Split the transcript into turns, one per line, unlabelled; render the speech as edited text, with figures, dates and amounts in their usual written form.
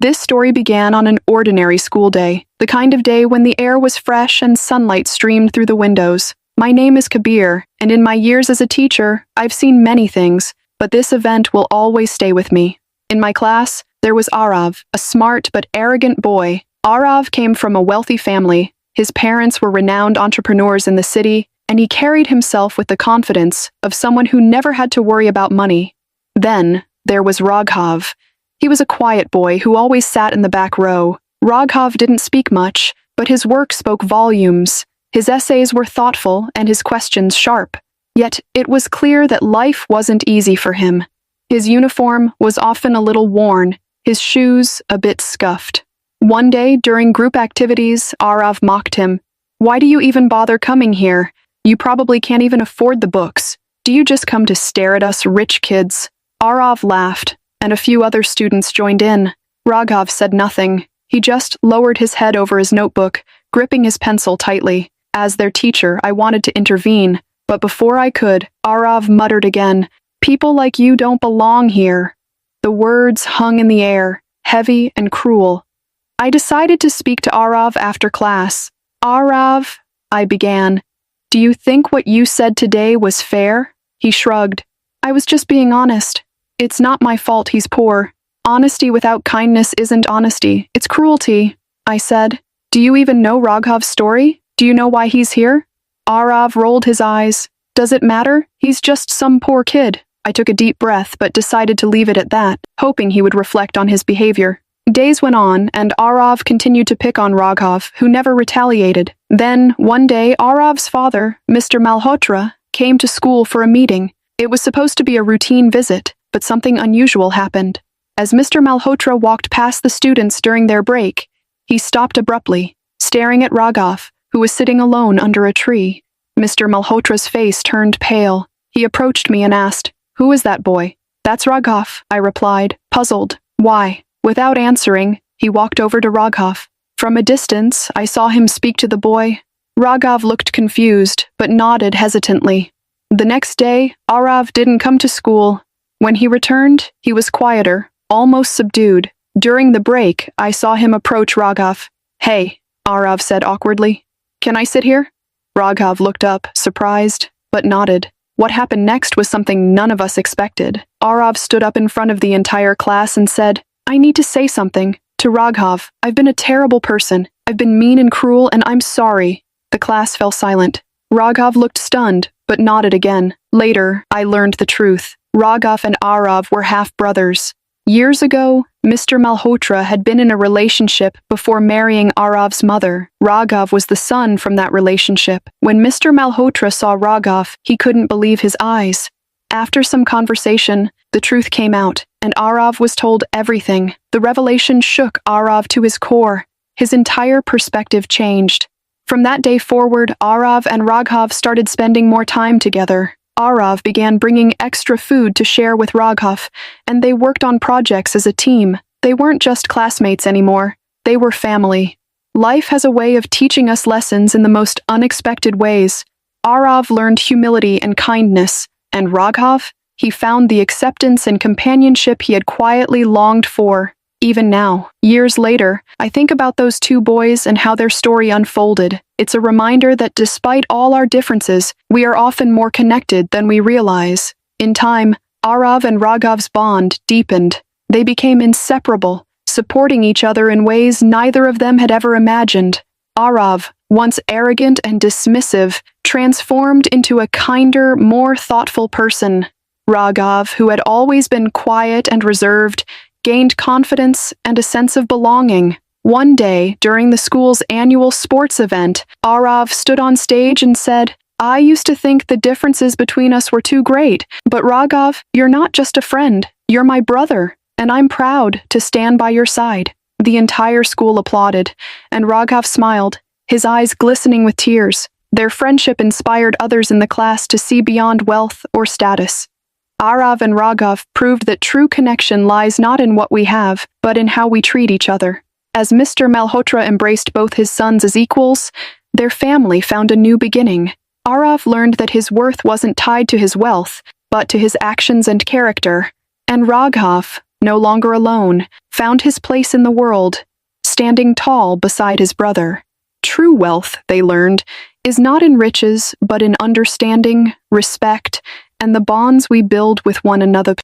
This story began on an ordinary school day, the kind of day when the air was fresh and sunlight streamed through the windows. My name is Kabir, and in my years as a teacher, I've seen many things, but this event will always stay with me. In my class, there was Arav, a smart but arrogant boy. Arav came from a wealthy family. His parents were renowned entrepreneurs in the city, and he carried himself with the confidence of someone who never had to worry about money. Then, there was Raghav. He was a quiet boy who always sat in the back row. Raghav didn't speak much, but his work spoke volumes. His essays were thoughtful and his questions sharp. Yet, it was clear that life wasn't easy for him. His uniform was often a little worn, his shoes a bit scuffed. One day, during group activities, Arav mocked him. "Why do you even bother coming here? You probably can't even afford the books. Do you just come to stare at us rich kids?" Arav laughed, and a few other students joined in. Raghav said nothing. He just lowered his head over his notebook, gripping his pencil tightly. As their teacher, I wanted to intervene, but before I could, Arav muttered again, "People like you don't belong here." The words hung in the air, heavy and cruel. I decided to speak to Arav after class. "Arav," I began, "do you think what you said today was fair?" He shrugged. "I was just being honest. It's not my fault he's poor. Honesty without kindness isn't honesty, it's cruelty," I said. "Do you even know Raghav's story? Do you know why he's here?" Arav rolled his eyes. "Does it matter? He's just some poor kid." I took a deep breath but decided to leave it at that, hoping he would reflect on his behavior. Days went on, and Arav continued to pick on Raghav, who never retaliated. Then, one day, Arav's father, Mr. Malhotra, came to school for a meeting. It was supposed to be a routine visit, but something unusual happened. As Mr. Malhotra walked past the students during their break, he stopped abruptly, staring at Raghav, who was sitting alone under a tree. Mr. Malhotra's face turned pale. He approached me and asked, "Who is that boy?" "That's Raghav," I replied, puzzled. "Why?" Without answering, he walked over to Raghav. From a distance, I saw him speak to the boy. Raghav looked confused, but nodded hesitantly. The next day, Arav didn't come to school. When he returned, he was quieter, almost subdued. During the break, I saw him approach Raghav. "Hey," Arav said awkwardly. "Can I sit here?" Raghav looked up, surprised, but nodded. What happened next was something none of us expected. Arav stood up in front of the entire class and said, "I need to say something. To Raghav, I've been a terrible person. I've been mean and cruel, and I'm sorry." The class fell silent. Raghav looked stunned, but nodded again. Later, I learned the truth. Raghav and Arav were half-brothers. Years ago, Mr. Malhotra had been in a relationship before marrying Arav's mother. Raghav was the son from that relationship. When Mr. Malhotra saw Raghav, he couldn't believe his eyes. After some conversation, the truth came out, and Arav was told everything. The revelation shook Arav to his core. His entire perspective changed. From that day forward, Arav and Raghav started spending more time together. Arav began bringing extra food to share with Raghav, and they worked on projects as a team. They weren't just classmates anymore. They were family. Life has a way of teaching us lessons in the most unexpected ways. Arav learned humility and kindness, and Raghav, he found the acceptance and companionship he had quietly longed for. Even now, years later, I think about those two boys and how their story unfolded. It's a reminder that despite all our differences, we are often more connected than we realize. In time, Arav and Raghav's bond deepened. They became inseparable, supporting each other in ways neither of them had ever imagined. Arav, once arrogant and dismissive, transformed into a kinder, more thoughtful person. Raghav, who had always been quiet and reserved, gained confidence and a sense of belonging. One day, during the school's annual sports event, Arav stood on stage and said, "I used to think the differences between us were too great, but Raghav, you're not just a friend, you're my brother, and I'm proud to stand by your side." The entire school applauded, and Raghav smiled, his eyes glistening with tears. Their friendship inspired others in the class to see beyond wealth or status. Arav and Raghav proved that true connection lies not in what we have, but in how we treat each other. As Mr. Malhotra embraced both his sons as equals, their family found a new beginning. Arav learned that his worth wasn't tied to his wealth, but to his actions and character. And Raghav, no longer alone, found his place in the world, standing tall beside his brother. True wealth, they learned, is not in riches, but in understanding, respect, and the bonds we build with one another.